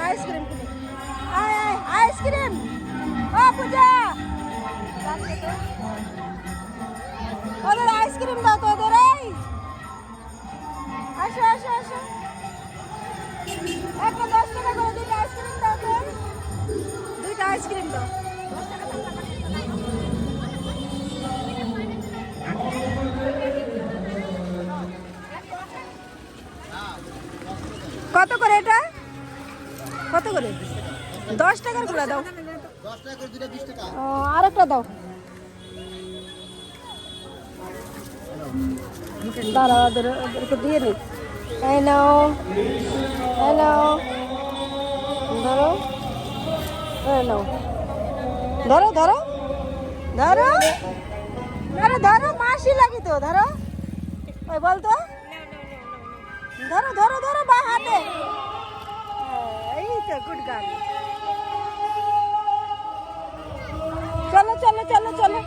ice cream কিনে আয় আয় আইসক্রিম ও পূজা ওদের আইসক্রিম দাও তো ওদের এই আসো আসো আসো একটা 10 টাকা করে দুইটা আইসক্রিম দাও তো দুইটা আইসক্রিম দাও কত করে এটা কত করে 10 টাকার গুলা দাও 10 টাকা করে দুটো 20 টাকা ও আরেকটা দাও দাঁড়াও ওদেরকে দিয়ে নি এই নাও ধরো এই নাও ধরো ধরো ধরো আরে ধরো মাসি লাগি তো ধরো ওই বলতো ধরো ধরো ধরো বা হাতে এই তো গুড গার্ল চলো চলো চলো চলো